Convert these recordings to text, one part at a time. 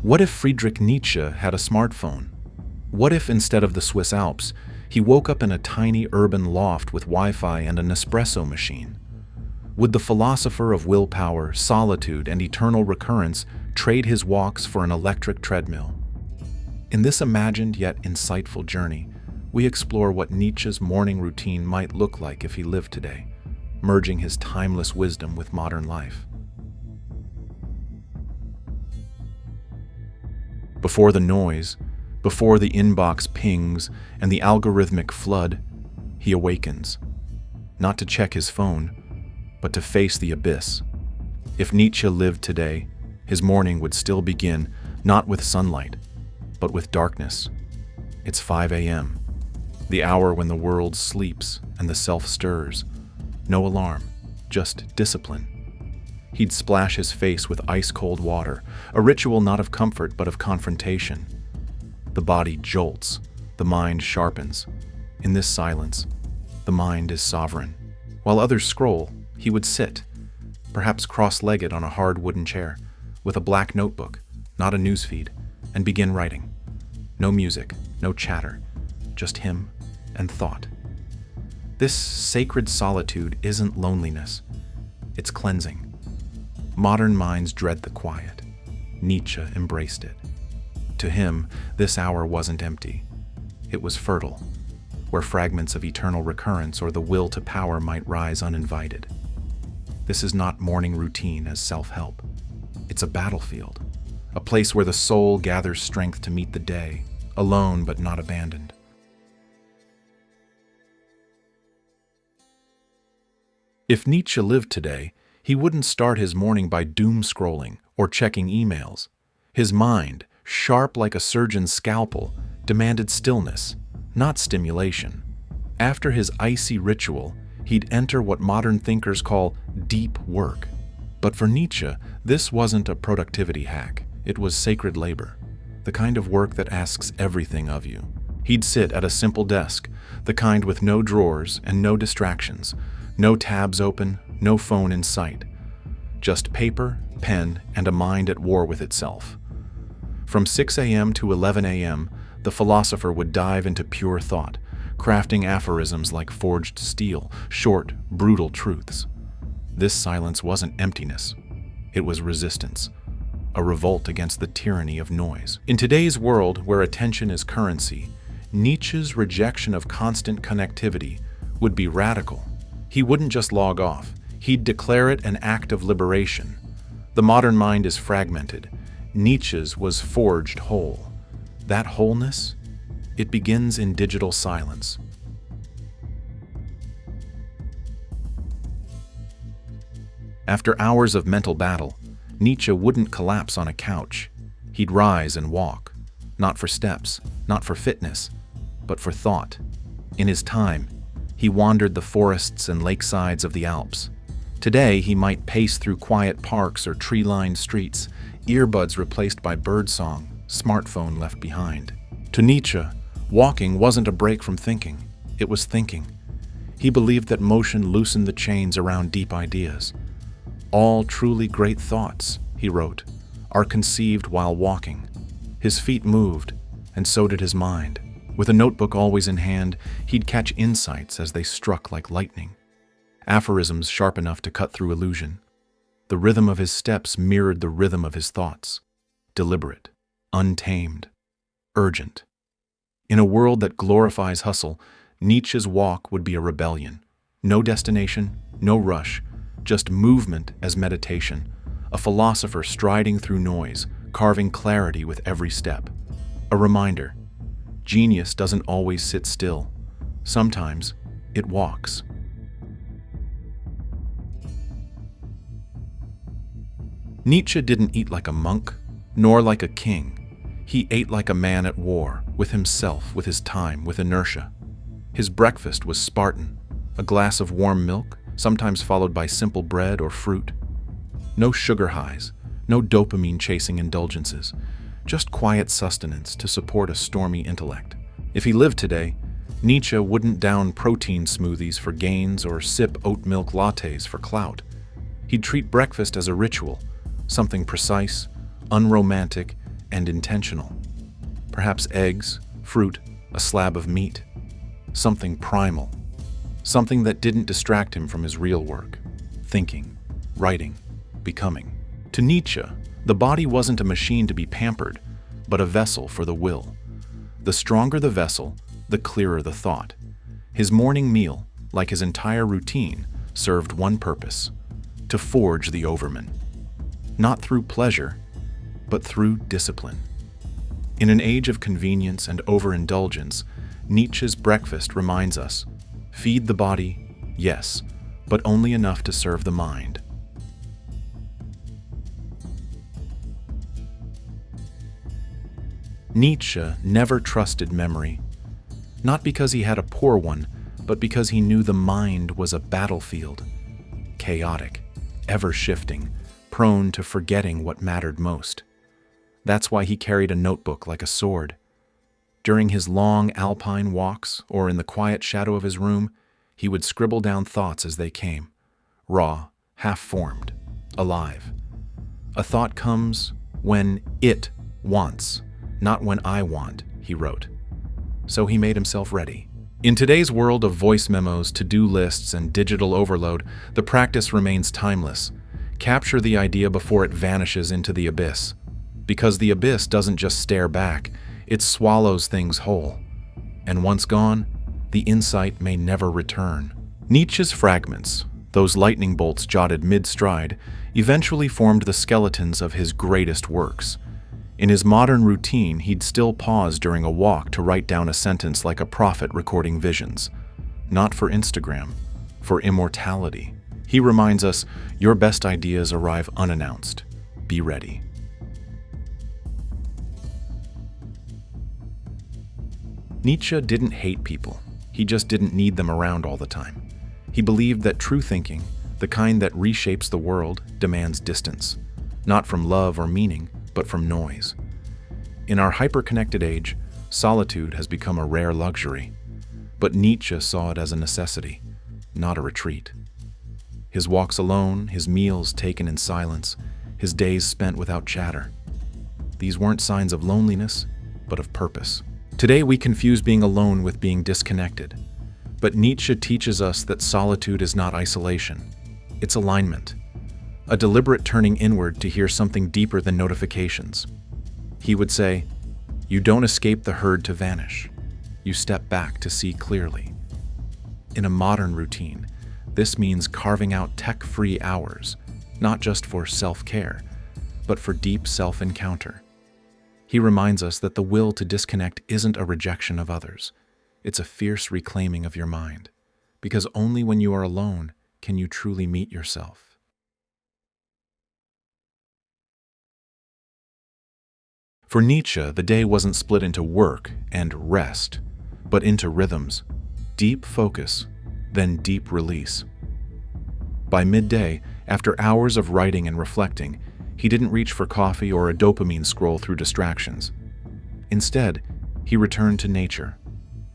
What if Friedrich Nietzsche had a smartphone? What if instead of the Swiss Alps, he woke up in a tiny urban loft with Wi-Fi and an espresso machine? Would the philosopher of willpower, solitude, and eternal recurrence trade his walks for an electric treadmill? In this imagined yet insightful journey, we explore what Nietzsche's morning routine might look like if he lived today, merging his timeless wisdom with modern life. Before the noise, before the inbox pings and the algorithmic flood, he awakens, not to check his phone, but to face the abyss. If Nietzsche lived today, his morning would still begin not with sunlight, but with darkness. It's 5 a.m., the hour when the world sleeps and the self stirs. No alarm, just discipline. He'd splash his face with ice-cold water, a ritual not of comfort but of confrontation. The body jolts, the mind sharpens. In this silence, the mind is sovereign. While others scroll, he would sit, perhaps cross-legged on a hard wooden chair, with a black notebook, not a newsfeed, and begin writing. No music, no chatter, just him and thought. This sacred solitude isn't loneliness, it's cleansing. Modern minds dread the quiet. Nietzsche embraced it. To him, this hour wasn't empty. It was fertile, where fragments of eternal recurrence or the will to power might rise uninvited. This is not morning routine as self-help. It's a battlefield, a place where the soul gathers strength to meet the day, alone but not abandoned. If Nietzsche lived today, he wouldn't start his morning by doom scrolling or checking emails. His mind, sharp like a surgeon's scalpel, demanded stillness, not stimulation. After his icy ritual, he'd enter what modern thinkers call deep work. But for Nietzsche, this wasn't a productivity hack. It was sacred labor, the kind of work that asks everything of you. He'd sit at a simple desk, the kind with no drawers and no distractions, no tabs open, no phone in sight. Just paper, pen, and a mind at war with itself. From 6 a.m. to 11 a.m., the philosopher would dive into pure thought, crafting aphorisms like forged steel, short, brutal truths. This silence wasn't emptiness. It was resistance, a revolt against the tyranny of noise. In today's world, where attention is currency, Nietzsche's rejection of constant connectivity would be radical. He wouldn't just log off. He'd declare it an act of liberation. The modern mind is fragmented. Nietzsche's was forged whole. That wholeness, it begins in digital silence. After hours of mental battle, Nietzsche wouldn't collapse on a couch. He'd rise and walk, not for steps, not for fitness, but for thought. In his time, he wandered the forests and lakesides of the Alps. Today, he might pace through quiet parks or tree-lined streets, earbuds replaced by birdsong, smartphone left behind. To Nietzsche, walking wasn't a break from thinking, it was thinking. He believed that motion loosened the chains around deep ideas. All truly great thoughts, he wrote, are conceived while walking. His feet moved, and so did his mind. With a notebook always in hand, he'd catch insights as they struck like lightning. Aphorisms sharp enough to cut through illusion. The rhythm of his steps mirrored the rhythm of his thoughts, deliberate, untamed, urgent. In a world that glorifies hustle, Nietzsche's walk would be a rebellion. No destination, no rush, just movement as meditation, a philosopher striding through noise, carving clarity with every step. A reminder, genius doesn't always sit still. Sometimes it walks. Nietzsche didn't eat like a monk, nor like a king. He ate like a man at war, with himself, with his time, with inertia. His breakfast was Spartan, a glass of warm milk, sometimes followed by simple bread or fruit. No sugar highs, no dopamine-chasing indulgences, just quiet sustenance to support a stormy intellect. If he lived today, Nietzsche wouldn't down protein smoothies for gains or sip oat milk lattes for clout. He'd treat breakfast as a ritual, something precise, unromantic, and intentional. Perhaps eggs, fruit, a slab of meat. Something primal. Something that didn't distract him from his real work. Thinking, writing, becoming. To Nietzsche, the body wasn't a machine to be pampered, but a vessel for the will. The stronger the vessel, the clearer the thought. His morning meal, like his entire routine, served one purpose: to forge the overman. Not through pleasure, but through discipline. In an age of convenience and overindulgence, Nietzsche's breakfast reminds us, feed the body, yes, but only enough to serve the mind. Nietzsche never trusted memory, not because he had a poor one, but because he knew the mind was a battlefield, chaotic, ever-shifting, prone to forgetting what mattered most. That's why he carried a notebook like a sword. During his long alpine walks, or in the quiet shadow of his room, he would scribble down thoughts as they came, raw, half-formed, alive. A thought comes when it wants, not when I want, he wrote. So he made himself ready. In today's world of voice memos, to-do lists, and digital overload, the practice remains timeless. Capture the idea before it vanishes into the abyss. Because the abyss doesn't just stare back, it swallows things whole. And once gone, the insight may never return. Nietzsche's fragments, those lightning bolts jotted mid-stride, eventually formed the skeletons of his greatest works. In his modern routine, he'd still pause during a walk to write down a sentence like a prophet recording visions. Not for Instagram, for immortality. He reminds us, your best ideas arrive unannounced. Be ready. Nietzsche didn't hate people. He just didn't need them around all the time. He believed that true thinking, the kind that reshapes the world, demands distance. Not from love or meaning, but from noise. In our hyper-connected age, solitude has become a rare luxury. But Nietzsche saw it as a necessity, not a retreat. His walks alone, his meals taken in silence, his days spent without chatter. These weren't signs of loneliness, but of purpose. Today we confuse being alone with being disconnected. But Nietzsche teaches us that solitude is not isolation. It's alignment. A deliberate turning inward to hear something deeper than notifications. He would say, you don't escape the herd to vanish. You step back to see clearly. In a modern routine, this means carving out tech-free hours, not just for self-care, but for deep self-encounter. He reminds us that the will to disconnect isn't a rejection of others. It's a fierce reclaiming of your mind, because only when you are alone can you truly meet yourself. For Nietzsche, the day wasn't split into work and rest, but into rhythms, deep focus, then deep release. By midday, after hours of writing and reflecting, he didn't reach for coffee or a dopamine scroll through distractions. Instead, he returned to nature.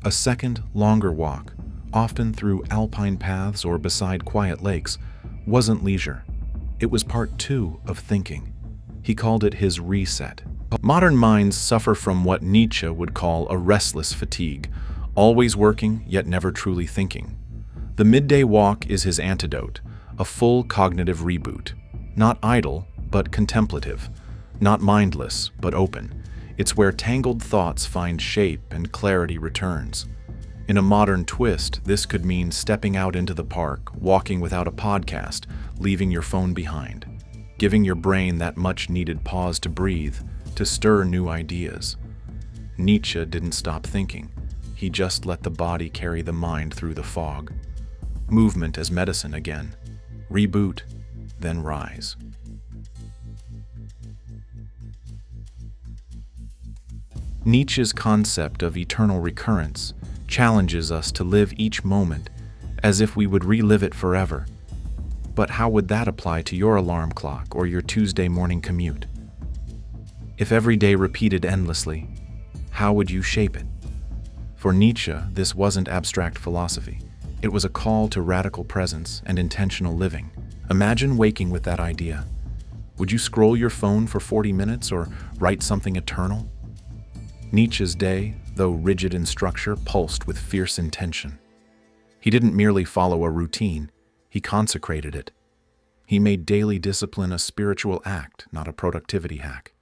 A second, longer walk, often through alpine paths or beside quiet lakes, wasn't leisure. It was part 2 of thinking. He called it his reset. Modern minds suffer from what Nietzsche would call a restless fatigue, always working yet never truly thinking. The midday walk is his antidote, a full cognitive reboot. Not idle, but contemplative. Not mindless, but open. It's where tangled thoughts find shape and clarity returns. In a modern twist, this could mean stepping out into the park, walking without a podcast, leaving your phone behind, giving your brain that much-needed pause to breathe, to stir new ideas. Nietzsche didn't stop thinking. He just let the body carry the mind through the fog. Movement as medicine again. Reboot, then rise. Nietzsche's concept of eternal recurrence challenges us to live each moment as if we would relive it forever. But how would that apply to your alarm clock or your Tuesday morning commute? If every day repeated endlessly, how would you shape it? For Nietzsche, this wasn't abstract philosophy. It was a call to radical presence and intentional living. Imagine waking with that idea. Would you scroll your phone for 40 minutes or write something eternal? Nietzsche's day, though rigid in structure, pulsed with fierce intention. He didn't merely follow a routine, he consecrated it. He made daily discipline a spiritual act, not a productivity hack.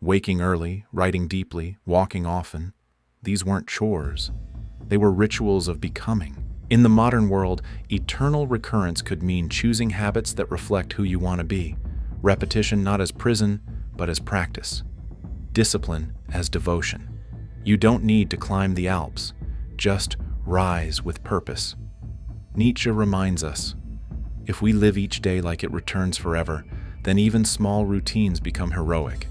Waking early, writing deeply, walking often, these weren't chores. They were rituals of becoming. In the modern world, eternal recurrence could mean choosing habits that reflect who you want to be. Repetition not as prison, but as practice. Discipline as devotion. You don't need to climb the Alps, just rise with purpose. Nietzsche reminds us, if we live each day like it returns forever, then even small routines become heroic.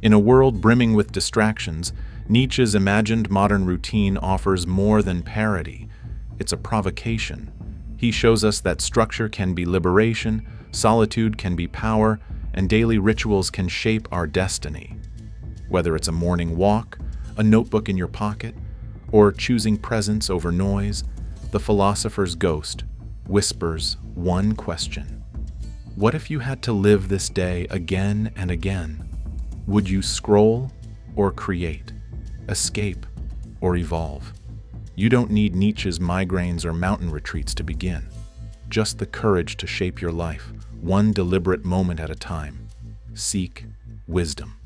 In a world brimming with distractions, Nietzsche's imagined modern routine offers more than parody. It's a provocation. He shows us that structure can be liberation, solitude can be power, and daily rituals can shape our destiny. Whether it's a morning walk, a notebook in your pocket, or choosing presence over noise, the philosopher's ghost whispers one question. What if you had to live this day again and again? Would you scroll or create, escape or evolve? You don't need Nietzsche's migraines or mountain retreats to begin. Just the courage to shape your life, one deliberate moment at a time. Seek wisdom.